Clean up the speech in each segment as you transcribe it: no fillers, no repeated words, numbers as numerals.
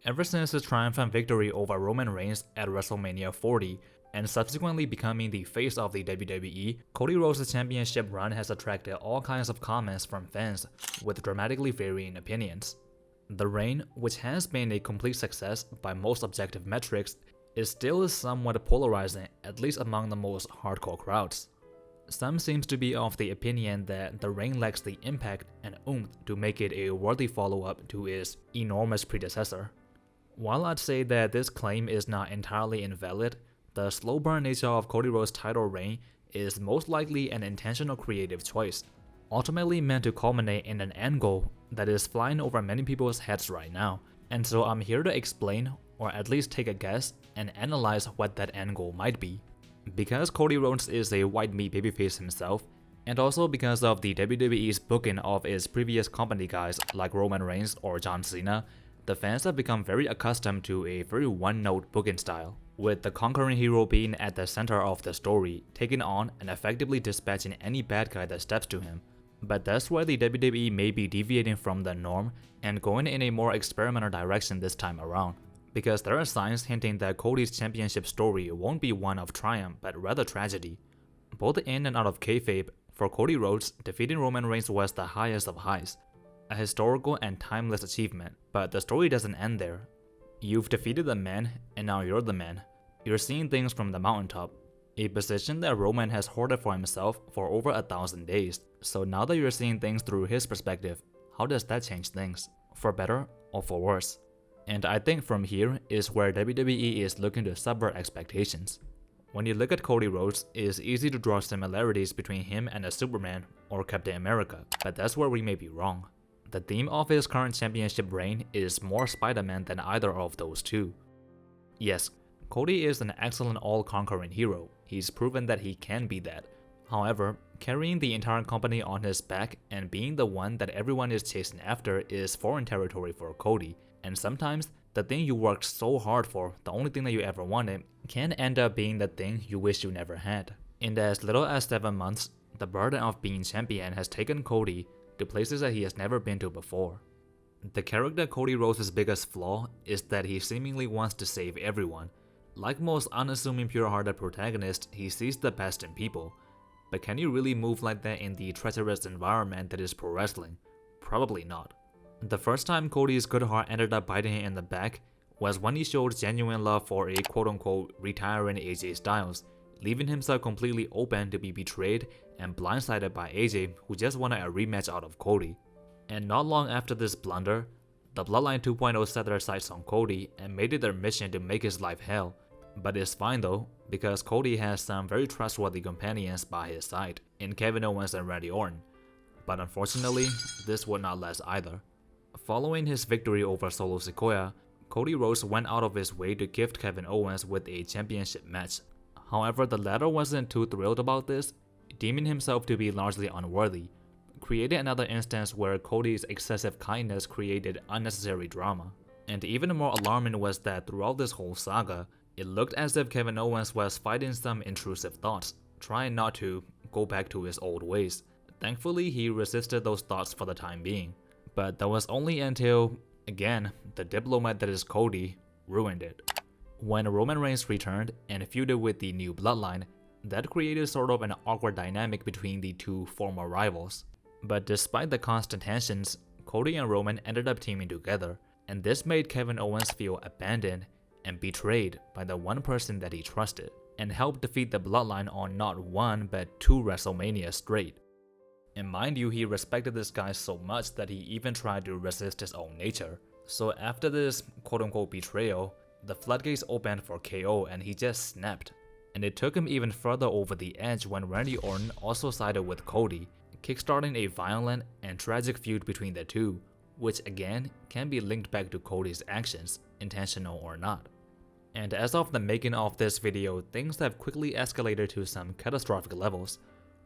Ever since his triumphant victory over Roman Reigns at WrestleMania 40, and subsequently becoming the face of the WWE, Cody Rhodes' championship run has attracted all kinds of comments from fans with dramatically varying opinions. The reign, which has been a complete success by most objective metrics, is still somewhat polarizing, at least among the most hardcore crowds. Some seems to be of the opinion that the reign lacks the impact and oomph to make it a worthy follow-up to its enormous predecessor. While I'd say that this claim is not entirely invalid, the slow burn nature of Cody Rhodes' title reign is most likely an intentional creative choice, ultimately meant to culminate in an end goal that is flying over many people's heads right now. And so I'm here to explain, or at least take a guess, and analyze what that end goal might be. Because Cody Rhodes is a white meat babyface himself, and also because of the WWE's booking of its previous company guys like Roman Reigns or John Cena, the fans have become very accustomed to a very one-note booking style, with the conquering hero being at the center of the story, taking on and effectively dispatching any bad guy that steps to him. But that's where the WWE may be deviating from the norm and going in a more experimental direction this time around, because there are signs hinting that Cody's championship story won't be one of triumph but rather tragedy. Both in and out of kayfabe, for Cody Rhodes, defeating Roman Reigns was the highest of highs, a historical and timeless achievement, but the story doesn't end there. You've defeated the man, and now you're the man. You're seeing things from the mountaintop, a position that Roman has hoarded for himself for over 1,000 days. So now that you're seeing things through his perspective, how does that change things? For better or for worse? And I think from here is where WWE is looking to subvert expectations. When you look at Cody Rhodes, it is easy to draw similarities between him and a Superman or Captain America, but that's where we may be wrong. The theme of his current championship reign is more Spider-Man than either of those two. Yes, Cody is an excellent all-conquering hero. He's proven that he can be that. However, carrying the entire company on his back and being the one that everyone is chasing after is foreign territory for Cody, and sometimes the thing you worked so hard for, the only thing that you ever wanted, can end up being the thing you wish you never had. In as little as 7 months, the burden of being champion has taken Cody to places that he has never been to before. The character Cody Rhodes' biggest flaw is that he seemingly wants to save everyone. Like most unassuming pure-hearted protagonists, he sees the best in people. But can you really move like that in the treacherous environment that is pro wrestling? Probably not. The first time Cody's good heart ended up biting him in the back was when he showed genuine love for a quote-unquote retiring AJ Styles, leaving himself completely open to be betrayed and blindsided by AJ, who just wanted a rematch out of Cody. And not long after this blunder, the Bloodline 2.0 set their sights on Cody and made it their mission to make his life hell. But it's fine though, because Cody has some very trustworthy companions by his side in Kevin Owens and Randy Orton. But unfortunately, this would not last either. Following his victory over Solo Sikoa, Cody Rhodes went out of his way to gift Kevin Owens with a championship match. However, the latter wasn't too thrilled about this, deeming himself to be largely unworthy, creating another instance where Cody's excessive kindness created unnecessary drama. And even more alarming was that throughout this whole saga, it looked as if Kevin Owens was fighting some intrusive thoughts, trying not to go back to his old ways. Thankfully, he resisted those thoughts for the time being. But that was only until, again, the diplomat that is Cody ruined it. When Roman Reigns returned and feuded with the new bloodline, that created sort of an awkward dynamic between the two former rivals. But despite the constant tensions, Cody and Roman ended up teaming together, and this made Kevin Owens feel abandoned and betrayed by the one person that he trusted, and helped defeat the bloodline on not one but 2 WrestleMania straight. And mind you, he respected this guy so much that he even tried to resist his own nature. So after this quote-unquote betrayal, the floodgates opened for KO and he just snapped. And it took him even further over the edge when Randy Orton also sided with Cody, kickstarting a violent and tragic feud between the two, which again can be linked back to Cody's actions, intentional or not. And as of the making of this video, things have quickly escalated to some catastrophic levels,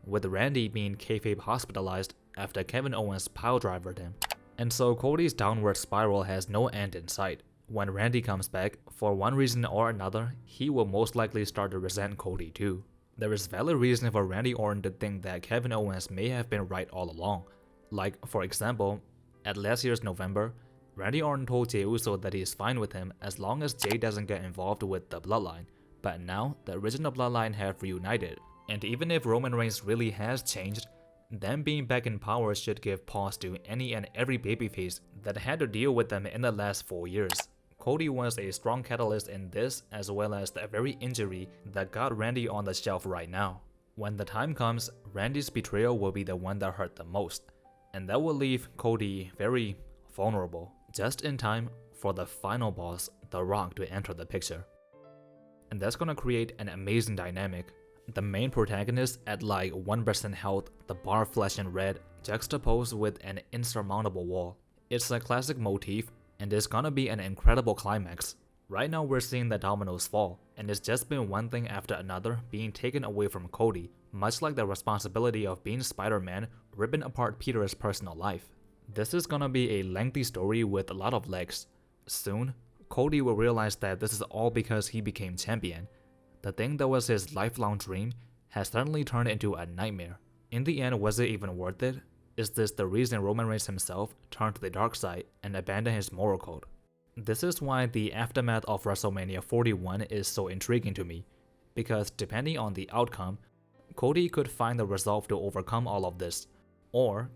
with Randy being kayfabe hospitalized after Kevin Owens piledrivered him. And so Cody's downward spiral has no end in sight. When Randy comes back, for one reason or another, he will most likely start to resent Cody too. There is valid reason for Randy Orton to think that Kevin Owens may have been right all along. Like, for example, at last year's November, Randy Orton told Jey Uso that he's fine with him as long as Jey doesn't get involved with the bloodline, but now the original bloodline have reunited, and even if Roman Reigns really has changed, them being back in power should give pause to any and every babyface that had to deal with them in the last 4 years. Cody was a strong catalyst in this, as well as the very injury that got Randy on the shelf right now. When the time comes, Randy's betrayal will be the one that hurt the most, and that will leave Cody very vulnerable, just in time for the final boss, The Rock, to enter the picture. And that's gonna create an amazing dynamic. The main protagonist at like 1% health, the bar flesh and red, juxtaposed with an insurmountable wall. It's a classic motif, and it's gonna be an incredible climax. Right now we're seeing the dominoes fall, and it's just been one thing after another being taken away from Cody, much like the responsibility of being Spider-Man ripping apart Peter's personal life. This is gonna be a lengthy story with a lot of legs. Soon, Cody will realize that this is all because he became champion. The thing that was his lifelong dream has suddenly turned into a nightmare. In the end, was it even worth it? Is this the reason Roman Reigns himself turned to the dark side and abandoned his moral code? This is why the aftermath of WrestleMania 41 is so intriguing to me, because depending on the outcome, Cody could find the resolve to overcome all of this, or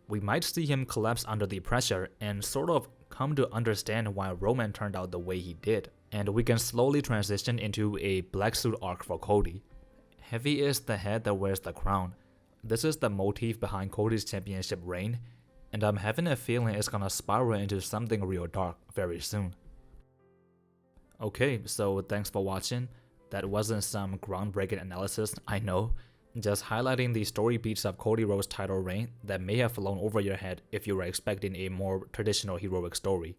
we might see him collapse under the pressure and sort of come to understand why Roman turned out the way he did, and we can slowly transition into a black suit arc for Cody. Heavy is the head that wears the crown. This is the motif behind Cody's championship reign, and I'm having a feeling it's gonna spiral into something real dark very soon. Okay, so thanks for watching. That wasn't some groundbreaking analysis, I know, just highlighting the story beats of Cody Rhodes' title reign that may have flown over your head if you were expecting a more traditional heroic story.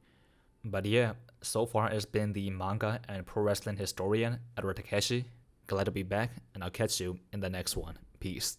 But yeah, so far it's been the manga and pro wrestling historian Edward Takeshi. Glad to be back, and I'll catch you in the next one. Peace.